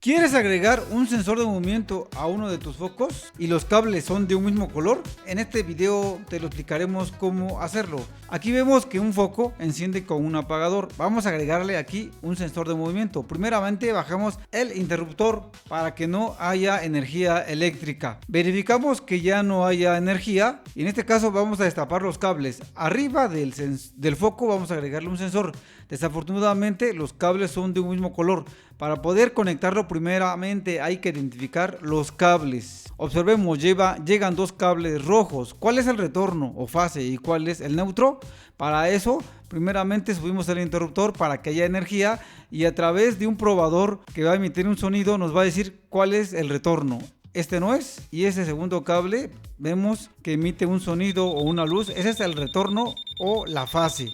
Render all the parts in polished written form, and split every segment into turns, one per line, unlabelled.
¿Quieres agregar un sensor de movimiento a uno de tus focos y los cables son de un mismo color? En este video te lo explicaremos cómo hacerlo. Aquí vemos que un foco enciende con un apagador. Vamos a agregarle aquí un sensor de movimiento. Primeramente bajamos el interruptor para que no haya energía eléctrica. Verificamos que ya no haya energía y en este caso vamos a destapar los cables. Arriba del foco vamos a agregarle un sensor. Desafortunadamente los cables son de un mismo color. Para poder conectarlo primeramente hay que identificar los cables. Observemos, llegan dos cables rojos. ¿Cuál es el retorno o fase y cuál es el neutro? Para eso primeramente subimos el interruptor para que haya energía y a través de un probador que va a emitir un sonido nos va a decir cuál es el retorno. Este no es, y ese segundo cable vemos que emite un sonido o una luz. Ese es el retorno o la fase.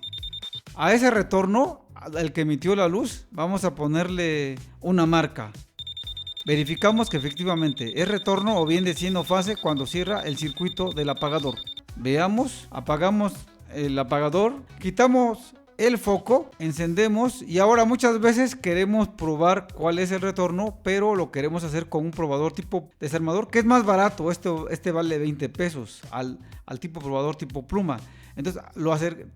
A ese retorno, el que emitió la luz, vamos a ponerle una marca. Verificamos que efectivamente es retorno o bien siendo fase cuando cierra el circuito del apagador. Veamos, apagamos el apagador, quitamos el foco, encendemos y ahora muchas veces queremos probar cuál es el retorno, pero lo queremos hacer con un probador tipo desarmador que es más barato. Este vale 20 pesos al tipo probador tipo pluma. Entonces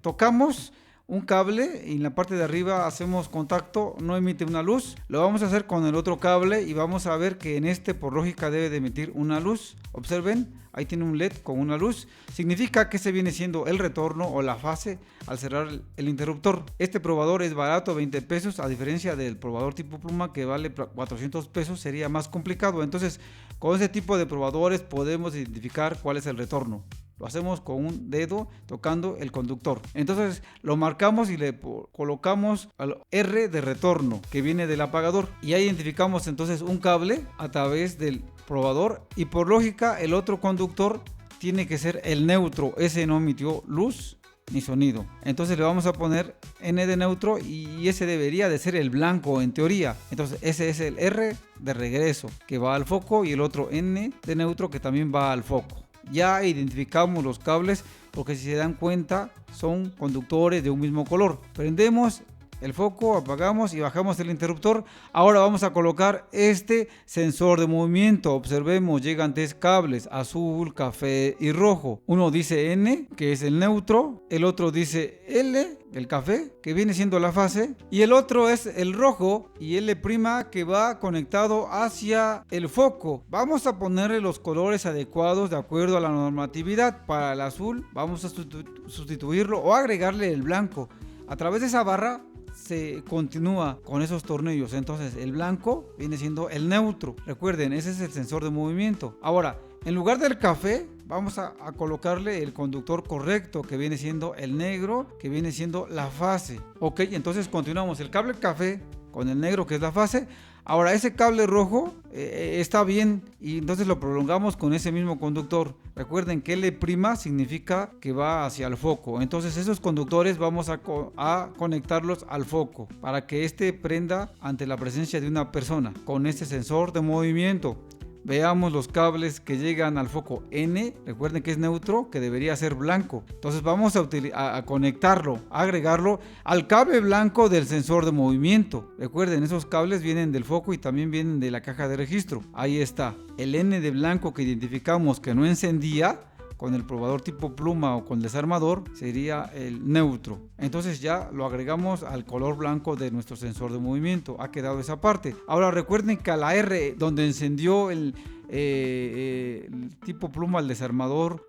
tocamos un cable y en la parte de arriba hacemos contacto, no emite una luz. Lo vamos a hacer con el otro cable y vamos a ver que en este por lógica debe de emitir una luz. Observen, ahí tiene un LED con una luz. Significa que ese viene siendo el retorno o la fase al cerrar el interruptor. Este probador es barato, 20 pesos, a diferencia del probador tipo pluma que vale 400 pesos, sería más complicado. Entonces, con ese tipo de probadores podemos identificar cuál es el retorno. Lo hacemos con un dedo tocando el conductor. Entonces lo marcamos y le colocamos al R de retorno que viene del apagador. Y ahí identificamos entonces un cable a través del probador. Y por lógica el otro conductor tiene que ser el neutro. Ese no emitió luz ni sonido. Entonces le vamos a poner N de neutro y ese debería de ser el blanco en teoría. Entonces ese es el R de regreso que va al foco y el otro N de neutro que también va al foco. Ya identificamos los cables porque si se dan cuenta son conductores de un mismo color. Prendemos el foco, apagamos y bajamos el interruptor. Ahora vamos a colocar este sensor de movimiento. Observemos, llegan tres cables, azul, café y rojo. Uno dice N, que es el neutro. El otro dice L, el café, que viene siendo la fase. Y el otro es el rojo y L', que va conectado hacia el foco. Vamos a ponerle los colores adecuados de acuerdo a la normatividad. Para el azul vamos a sustituirlo o agregarle el blanco. A través de esa barra se continúa con esos tornillos. Entonces el blanco viene siendo el neutro. Recuerden, ese es el sensor de movimiento. Ahora, en lugar del café vamos a colocarle el conductor correcto, que viene siendo el negro, que viene siendo la fase. Ok, entonces continuamos el cable café con el negro, que es la fase. Ahora ese cable rojo está bien y entonces lo prolongamos con ese mismo conductor. Recuerden que L' significa que va hacia el foco. Entonces esos conductores vamos a conectarlos al foco para que este prenda ante la presencia de una persona con este sensor de movimiento. Veamos los cables que llegan al foco N. Recuerden que es neutro, que debería ser blanco. Entonces vamos a conectarlo, a agregarlo al cable blanco del sensor de movimiento. Recuerden, esos cables vienen del foco y también vienen de la caja de registro. Ahí está. El N de blanco que identificamos que no encendía con el probador tipo pluma o con desarmador sería el neutro. Entonces ya lo agregamos al color blanco de nuestro sensor de movimiento. Ha quedado esa parte. Ahora recuerden que a la R donde encendió el tipo pluma, el desarmador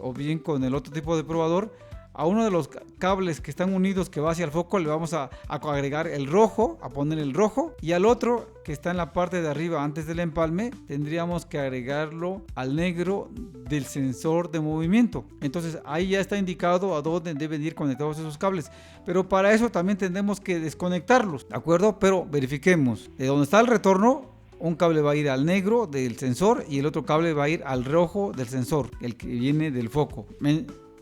o bien con el otro tipo de probador, a uno de los cables que están unidos que va hacia el foco le vamos a agregar el rojo, a poner el rojo, y al otro que está en la parte de arriba antes del empalme tendríamos que agregarlo al negro del sensor de movimiento. Entonces ahí ya está indicado a dónde deben ir conectados esos cables, pero para eso también tendremos que desconectarlos, ¿de acuerdo? Pero verifiquemos, de donde está el retorno, un cable va a ir al negro del sensor y el otro cable va a ir al rojo del sensor, el que viene del foco.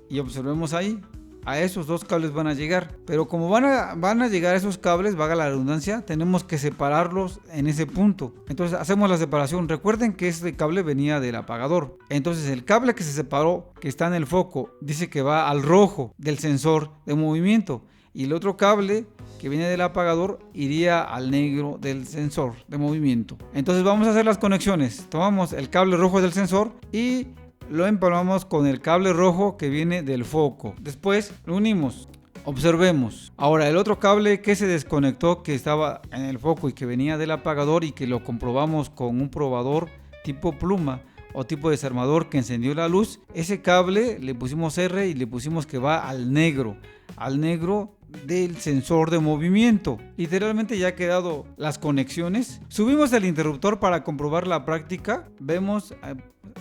Y observemos ahí, a esos dos cables van a llegar, pero como van a llegar esos cables, valga la redundancia, tenemos que separarlos en ese punto. Entonces hacemos la separación. Recuerden que este cable venía del apagador, entonces el cable que se separó, que está en el foco, dice que va al rojo del sensor de movimiento. y el otro cable que viene del apagador iría al negro del sensor de movimiento. Entonces vamos a hacer las conexiones. Tomamos el cable rojo del sensor y lo empalmamos con el cable rojo que viene del foco. Después lo unimos. Observemos. Ahora el otro cable que se desconectó, que estaba en el foco y que venía del apagador y que lo comprobamos con un probador tipo pluma o tipo desarmador que encendió la luz, ese cable le pusimos R y le pusimos que va al negro del sensor de movimiento. Literalmente ya han quedado las conexiones. Subimos el interruptor para comprobar la práctica. Vemos,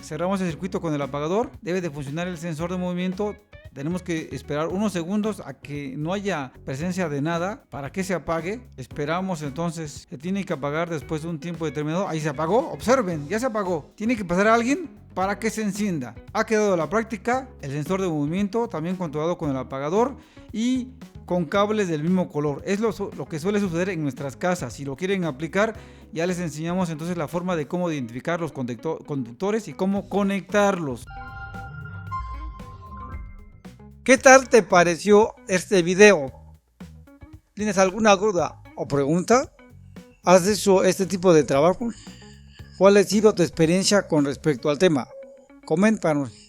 cerramos el circuito con el apagador. Debe de funcionar el sensor de movimiento. Tenemos que esperar unos segundos a que no haya presencia de nada para que se apague. Esperamos, entonces se tiene que apagar después de un tiempo determinado. Ahí se apagó, observen, ya se apagó. Tiene que pasar a alguien para que se encienda. Ha quedado la práctica, el sensor de movimiento también controlado con el apagador y con cables del mismo color. Es lo que suele suceder en nuestras casas. Si lo quieren aplicar, ya les enseñamos entonces la forma de cómo identificar los conductores y cómo conectarlos.
¿Qué tal te pareció este video? ¿Tienes alguna duda o pregunta? ¿Has hecho este tipo de trabajo? ¿Cuál ha sido tu experiencia con respecto al tema? Coméntanos.